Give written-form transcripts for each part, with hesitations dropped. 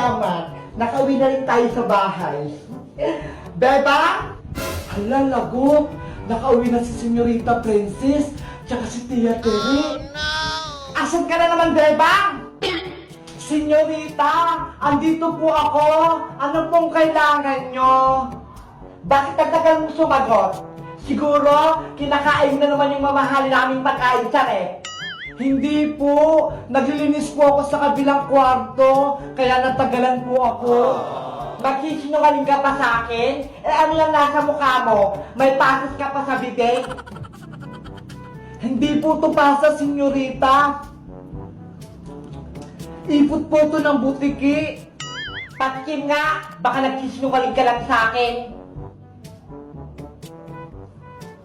naman, nakauwi na rin tayo sa bahay. Beba? Hala, lagot. Nakauwi na si Senyorita Princess, tsaka si Tia Tere. Asan ka na naman, Beba? Senyorita, andito po ako. Ano pong kailangan nyo? Bakit nagtagal mo sumagot? Siguro, kinakain na naman yung mamahalin naming pagkain dyan eh. Hindi po. Naglilinis po ako sa kabilang kwarto, kaya natagalan po ako. Magsisinungaling ka pa sa akin? Eh ano yung nasa mukha mo? May pasas ka pa sa bibig? Hindi po to pasas, senyorita. Ipot po to ng butiki. Patikim nga, baka nagsisinungaling ka lang sa akin.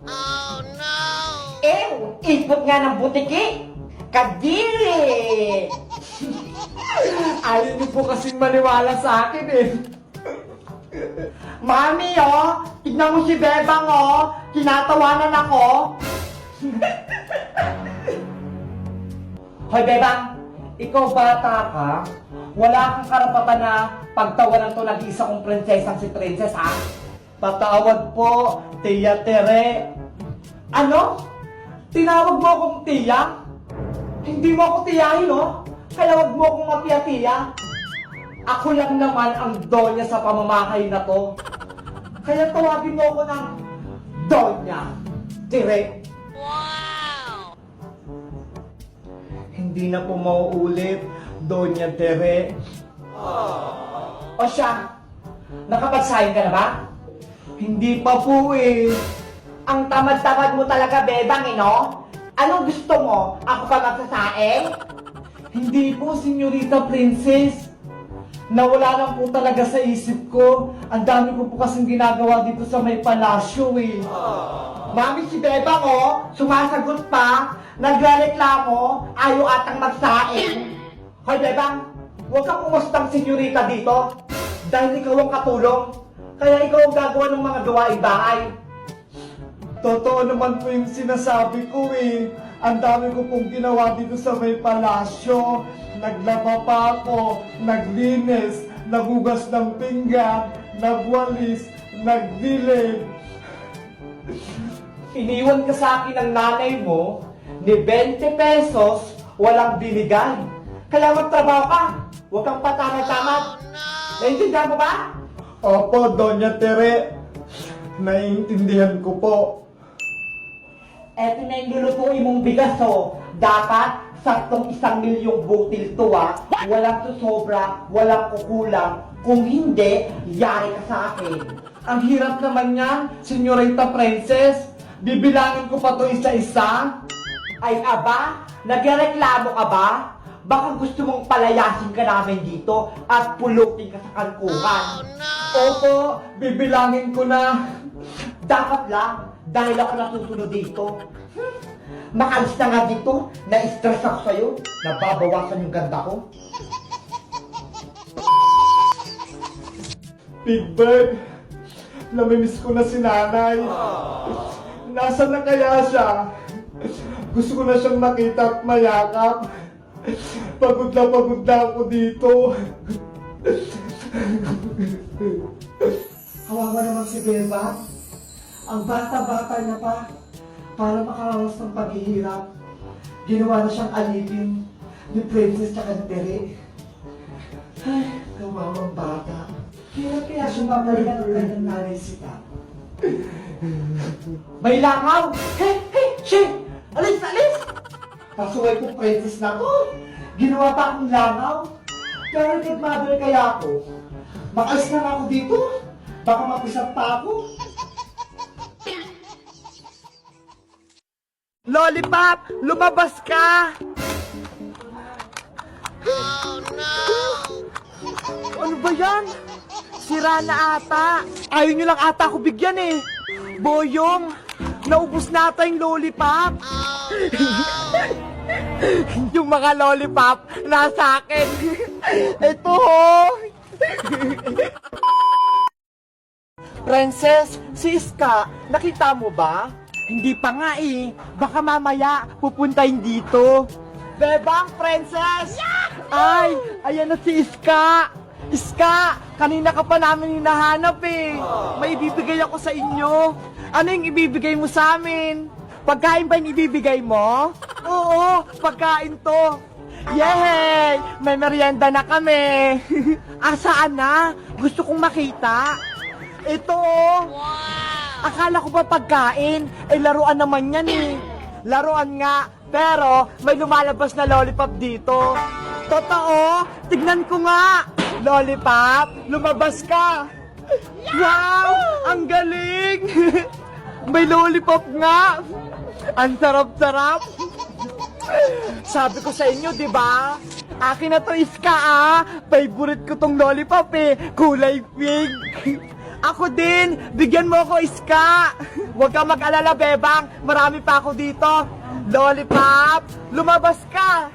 Oh no! Ipot nga ng butiki. Kadiri! Ayaw niyo po kasing maniwala sa akin eh. Mami, oh! Tignan mo si Bebang, oh! Tinatawanan ako! Hoy, Bebang! Ikaw bata ka? Wala kang karapatan na pagtawanan to nag-iisa kong prinsesang si Princess, ha? Patawad po, Tia Tere. Ano? Tinawag mo akong Tia? Hindi mo ako tiyahin, no? Kaya wag mo akong mapiya-tiya. Ako lang naman ang donya sa pamamahay na to. Kaya tawagin mo ako ng Donya Tere. Wow! Hindi na po mauulit, Donya Tere. O siya, nakapagsahin ka na ba? Hindi pa po eh. Ang tamad-tamad mo talaga, Bebang, eh, no? Anong gusto mo? Ako pa magsasaing? Hindi po, Senyorita Princess. Nawala lang po talaga sa isip ko. Ang dami ko po kasing ginagawa dito sa may palasyo eh. Mami, si Bebang, oh, sumasagot pa, nagrereklamo, ayaw atang magsaing. Hoy, Bebang, huwag kang umustang senyorita dito. Dahil ikaw ang katulong. Kaya ikaw ang gagawa ng mga gawaing bahay. Totoo naman po yung sinasabi ko eh. Ang dami ko pong ginawa dito sa may palasyo. Naglaba pa ako, naglinis, nagugas ng pinggan, nagwalis, nagdilig. Iniwan ka sa akin ng nanay mo, ni 20 pesos, walang binigay. Kaya magtrabaho ka, huwag kang patamad-tamad. Naiintindihan mo ba? Opo, Donya Tere. Naiintindihan ko po. Eto na yung lulutuin mong bigas, oh. Dapat, saktong 1 milyong butil to, ah. Walang susobra, walang kukulang. Kung hindi, yari ka sa akin. Ang hirap naman yan, Senyorita Princess. Bibilangin ko pa to isa-isa. Ay, aba, nagreklamo ka ba? Baka gusto mong palayasin ka namin dito at pulutin ka sa kankuhan. Oh, no! Opo, bibilangin ko na. Dapat lang, dahil ako nasusunod dito. Makalis na nga dito, na-stress ako sa'yo, nababawasan yung ganda ko. Big Bird, namimiss ko na si nanay. Nasaan na kaya siya? Gusto ko na siyang makita at mayakap. Pagod na ako dito. Kawawa naman si Beba. Ang bata-bata niya pa, para makaraos ng paghihirap. Ginawa na siyang alipin ni Princess tsaka ni Tere. Ay, kawawang bata. Kaya sumapalitan ng nanay sita. May langaw! Hey! Shit! Alis! Pasuway ko Princess na ko. Ginawa pa akong langaw. Kaya nagmother kaya ako. Makalis na ako dito. Baka mapisap pa ako. Lollipop! Lumabas ka! Oh no! Ano ba yan? Sira na ata. Ayaw nyo lang ata ako bigyan eh. Boyong, naubos na ata yung lollipop. Oh no! Yung mga lollipop nasa akin. Ito ho! Princess, si Iska, nakita mo ba? Hindi pa nga eh. Baka mamaya pupuntahin dito. Bebang, Princess! Yahoo! Ay, ayan na si Iska. Iska, kanina ka pa namin hinahanap eh. May ibibigay ako sa inyo. Ano yung ibibigay mo sa amin? Pagkain ba yung ibibigay mo? Oo, pagkain to. Yay! May merienda na kami. Asaan na? Gusto kong makita. Ito oh. Akala ko ba pagkain? Eh laruan naman yan eh. Laruan nga, pero may lumalabas na lollipop dito. Totoo? Tignan ko nga. Lollipop, lumabas ka. Wow! Ang galing! May lollipop nga. Ang sarap-sarap. Sabi ko sa inyo, di ba? Akin na to, Iska ah. Favorite ko tong lollipop eh. Kulay pink. Ako din. Bigyan mo ako, Iska. Huwag ka mag-alala, Bebang. Marami pa ako dito. Lollipop, lumabas ka.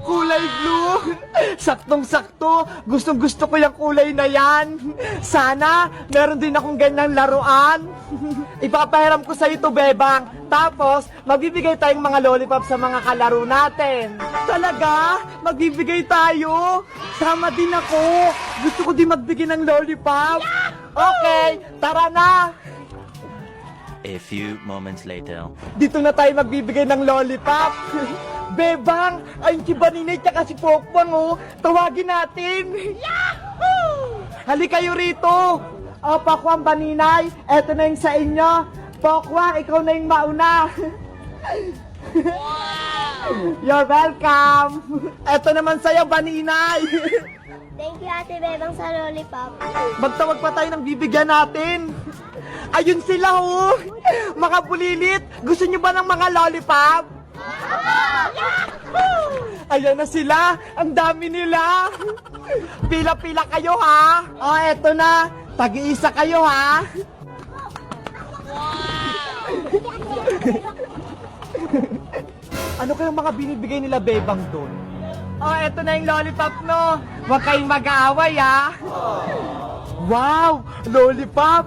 Kulay blue. Saktong-sakto. Gustong-gusto ko yung kulay na yan. Sana, meron din akong ganyang laruan. Ipapahiram ko sa ito, Bebang. Tapos, magbibigay tayong mga lollipop sa mga kalaro natin. Talaga? Magbibigay tayo? Sama din ako. Gusto ko din magbigay ng lollipop. Okay, tara na. A few moments later. Dito na tayo magbibigay ng lollipop. Bebang, ayun si Baninay tsaka si Pokpang oh. Tawagin natin. Yahoo! Halika kayo rito. O, Pokwang, Baninay, eto na yung sa inyo. Pokwang, ikaw na yung mauna. Wow! You're welcome. Eto naman sa'yo, Baninay. Thank you, Ate Bebang, sa lollipop. Magtawag pa tayo ng bibigyan natin. Ayun sila oh. Mga bulilit, gusto nyo ba ng mga lollipop? Ayan na sila, ang dami nila. Pila-pila kayo ha. O, eto na, tag-iisa kayo ha. Ano kayong mga binibigay nila Bebang doon? Oh, eto na yung lollipop, no? Huwag kayong mag-aaway, ha? Wow! Lollipop!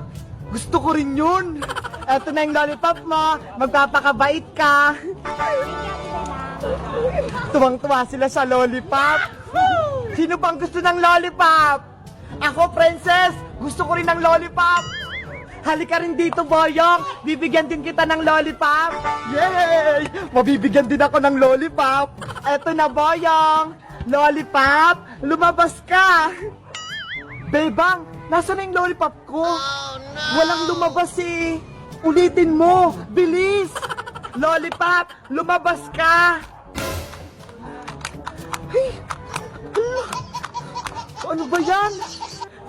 Gusto ko rin yun! Eto na yung lollipop mo. Magpapakabait ka. Tuwang-tuwa sila sa lollipop. Sino bang gusto ng lollipop? Ako, Princess! Gusto ko rin ng lollipop! Halika rin dito, Boyong! Bibigyan din kita ng lollipop! Yay! Mabibigyan din ako ng lollipop! Eto na, Boyong! Lollipop! Lumabas ka! Bebang, nasaan na yung lollipop ko? Oh, no! Walang lumabas eh! Ulitin mo! Bilis! Lollipop! Lumabas ka! Hey! Ano ba yan?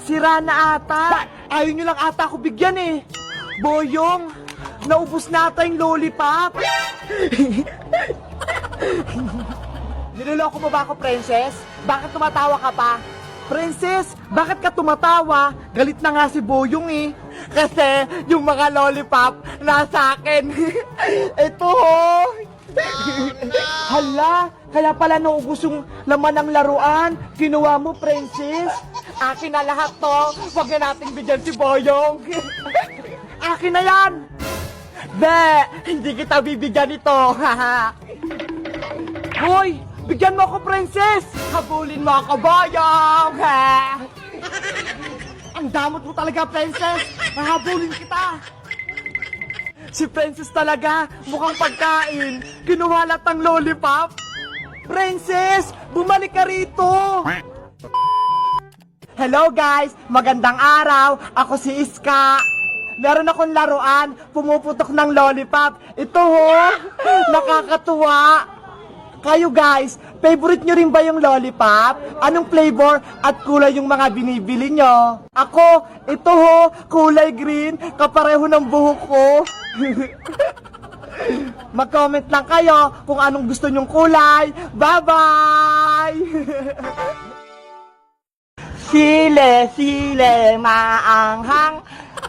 Sira na ata! Ayaw nyo lang ata ako bigyan eh! Boyong! Naubos na ata yung lollipop! Niloloko mo ba ako, Princess? Bakit tumatawa ka pa? Princess, bakit ka tumatawa? Galit na nga si Boyong eh. Kasi yung mga lollipop nasa akin. Ito ho. Hala, kaya pala naubos yung laman ng laruan. Kinuha mo, Princess. Akin na lahat to. Huwag na nating bigyan si Boyong. Akin na yan. Be, hindi kita bibigyan ito. Hoy, bigyan mo ako, Princess. Habulin mo ako, Boyong. Ang damot mo talaga, Princess. Hahabulin kita. Si Princess talaga, mukhang pagkain. Kinuha lahat ng lollipop. Princess, bumalik ka rito. Hello guys, magandang araw. Ako si Iska. Meron akong laruan, pumuputok ng lollipop. Ito ho, nakakatuwa. Kayo guys, favorite nyo rin ba yung lollipop? Anong flavor at kulay yung mga binibili nyo? Ako, ito ho, kulay green, kapareho ng buhok ko. Mag-comment lang kayo kung anong gusto nyong kulay. Bye-bye! Sile, sile, maanghang.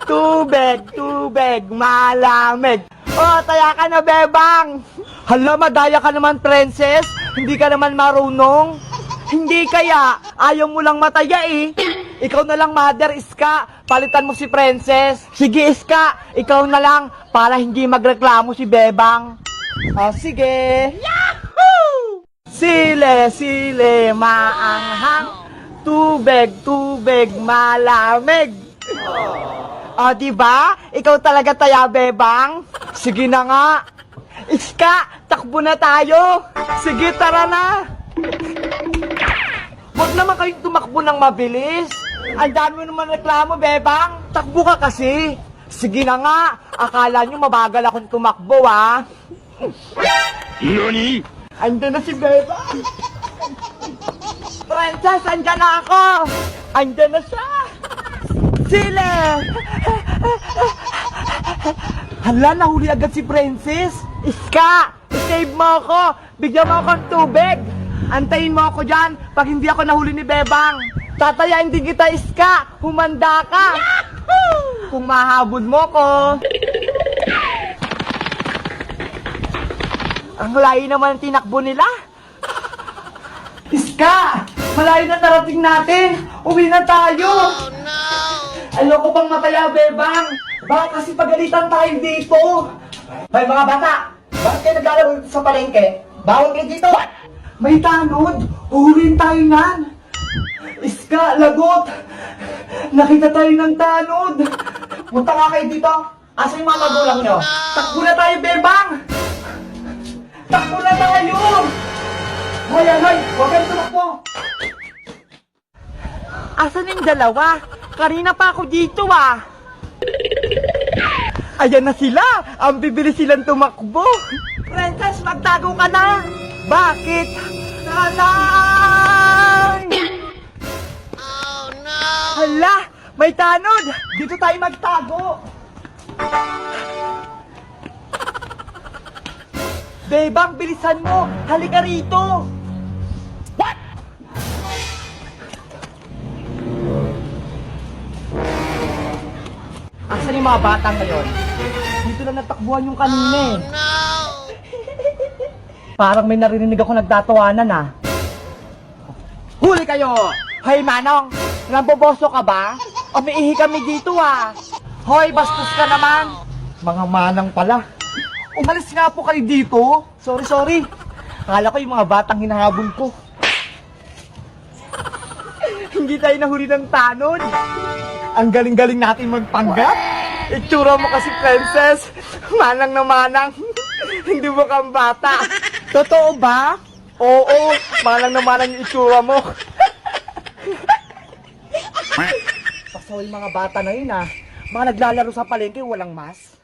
Tubig, tubig, malamig. Oh, taya ka na, Bebang. Hala, madaya ka naman, Princess. Hindi ka naman marunong. Hindi kaya, ayaw mo lang mataya eh. Ikaw na lang, Mother Iska. Palitan mo si Princess. Sige, Iska, ikaw na lang para hindi magreklamo si Bebang. Oh, sige. Yahoo! Sile, sile, maanghang. Tubig, tubig, malamig. O, diba? Ikaw talaga taya, Bebang? Sige na nga. Iska, takbo na tayo. Sige, tara na. Huwag naman kayong tumakbo ng mabilis. Ang dami naman reklamo, Bebang. Takbo ka kasi. Sige na nga. Akala nyo mabagal akong tumakbo, ha? NANI?! Andun na si Bebang. Princess, andyan na ako. Andyan na siya. Sile. Hala, nahuli agad si Princess. Iska, save mo ako. Bigyan mo akong tubig. Antayin mo ako dyan pag hindi ako nahuli ni Bebang. Tatayain din kita, Iska. Humanda ka. Kung mahabol mo ko. Ang layo naman ang tinakbo nila. Iska! Malayo na narating natin! Uwi na tayo! Oh, no! Ayoko pang mataya, Bebang! Baka kasi pagalitan tayo dito! Hoy mga bata! Bakit kayo naglalaro dito sa palengke? Bawal kayo dito! May tanod! Uhulihin tayo nan! Iska! Lagot! Nakita tayo ng tanod! Punta nga kayo dito! Asa yung mga magulang nyo? Takbo na tayo, Bebang! Takbo na tayo! Hoy, hoy! Huwag kayong tumakbo! Asan yung dalawa? Kanina pa ako dito, ah! Ayan na sila! Ang bibilis silang tumakbo! Princess, magtago ka na! Bakit? Nanay! Oh, no! Hala! May tanod! Dito tayo magtago! Bebang, bilisan mo! Halika rito! What? Asan yung mga batang ngayon? Dito lang natakbuhan yung kanina eh. Oh, no! Parang may narinig ako nagtatawanan ah. Huli kayo! Hoy Manong! Namboboso ka ba? Umiihi kami dito ah! Hoy, bastos ka naman! Mga manang pala! Umalis nga po kayo dito. Sorry. Akala ko yung mga batang hinahabol ko. Hindi tayo nahuli ng tanod. Ang galing-galing natin magpanggap. Itsura mo kasi, Princess. Manang na manang. Hindi mo kang bata. Totoo ba? Oo, manang na manang yung itsura mo. Paso yung mga bata na yun ah. Mga naglalaro sa palengke, walang mas.